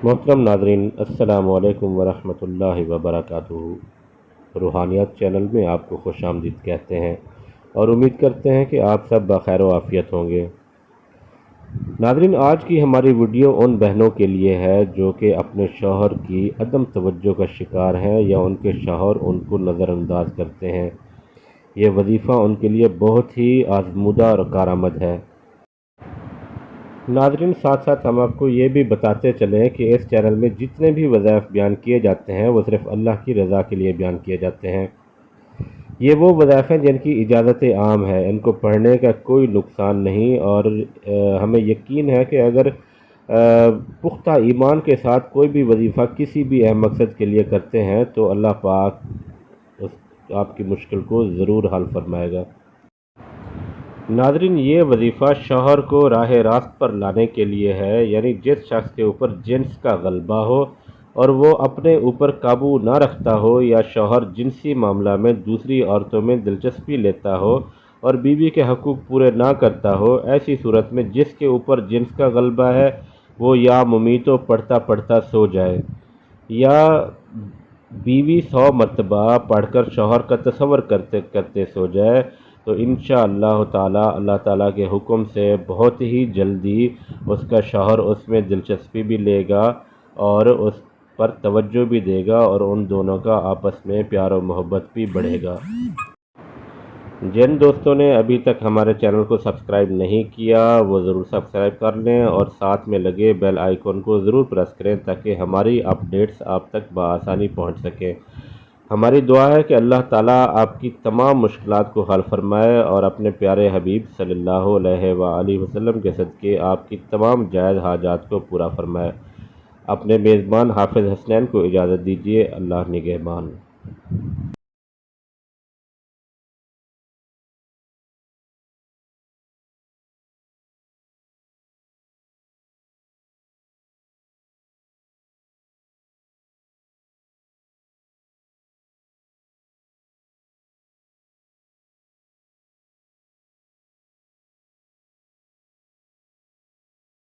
محترم ناظرین، السلام علیکم ورحمۃ اللہ وبرکاتہ۔ روحانیات چینل میں آپ کو خوش آمدید کہتے ہیں اور امید کرتے ہیں کہ آپ سب بخیر و عافیت ہوں گے۔ ناظرین، آج کی ہماری ویڈیو ان بہنوں کے لیے ہے جو کہ اپنے شوہر کی عدم توجہ کا شکار ہیں یا ان کے شوہر ان کو نظر انداز کرتے ہیں۔ یہ وظیفہ ان کے لیے بہت ہی آزمودہ اور کارآمد ہے۔ ناظرین، ساتھ ساتھ ہم آپ کو یہ بھی بتاتے چلیں کہ اس چینل میں جتنے بھی وظائف بیان کیے جاتے ہیں وہ صرف اللہ کی رضا کے لیے بیان کیے جاتے ہیں۔ یہ وہ وظائف ہیں جن کی اجازت عام ہے، ان کو پڑھنے کا کوئی نقصان نہیں، اور ہمیں یقین ہے کہ اگر پختہ ایمان کے ساتھ کوئی بھی وظیفہ کسی بھی اہم مقصد کے لیے کرتے ہیں تو اللہ پاک آپ کی مشکل کو ضرور حل فرمائے گا۔ ناظرین، یہ وظیفہ شوہر کو راہ راست پر لانے کے لیے ہے، یعنی جس شخص کے اوپر جنس کا غلبہ ہو اور وہ اپنے اوپر قابو نہ رکھتا ہو، یا شوہر جنسی معاملہ میں دوسری عورتوں میں دلچسپی لیتا ہو اور بیوی کے حقوق پورے نہ کرتا ہو، ایسی صورت میں جس کے اوپر جنس کا غلبہ ہے وہ یا ممیتو پڑھتا پڑھتا سو جائے، یا بیوی 100 مرتبہ پڑھ کر شوہر کا تصور کرتے کرتے سو جائے، تو انشاءاللہ تعالی اللہ تعالیٰ کے حکم سے بہت ہی جلدی اس کا شوہر اس میں دلچسپی بھی لے گا اور اس پر توجہ بھی دے گا، اور ان دونوں کا آپس میں پیار و محبت بھی بڑھے گا۔ جن دوستوں نے ابھی تک ہمارے چینل کو سبسکرائب نہیں کیا وہ ضرور سبسکرائب کر لیں اور ساتھ میں لگے بیل آئیکن کو ضرور پریس کریں تاکہ ہماری اپڈیٹس آپ تک بآسانی پہنچ سکیں۔ ہماری دعا ہے کہ اللہ تعالیٰ آپ کی تمام مشکلات کو حل فرمائے اور اپنے پیارے حبیب صلی اللہ علیہ وآلہ وسلم کے صدقے آپ کی تمام جائز حاجات کو پورا فرمائے۔ اپنے میزبان حافظ حسنین کو اجازت دیجیے۔ اللہ نگہبان۔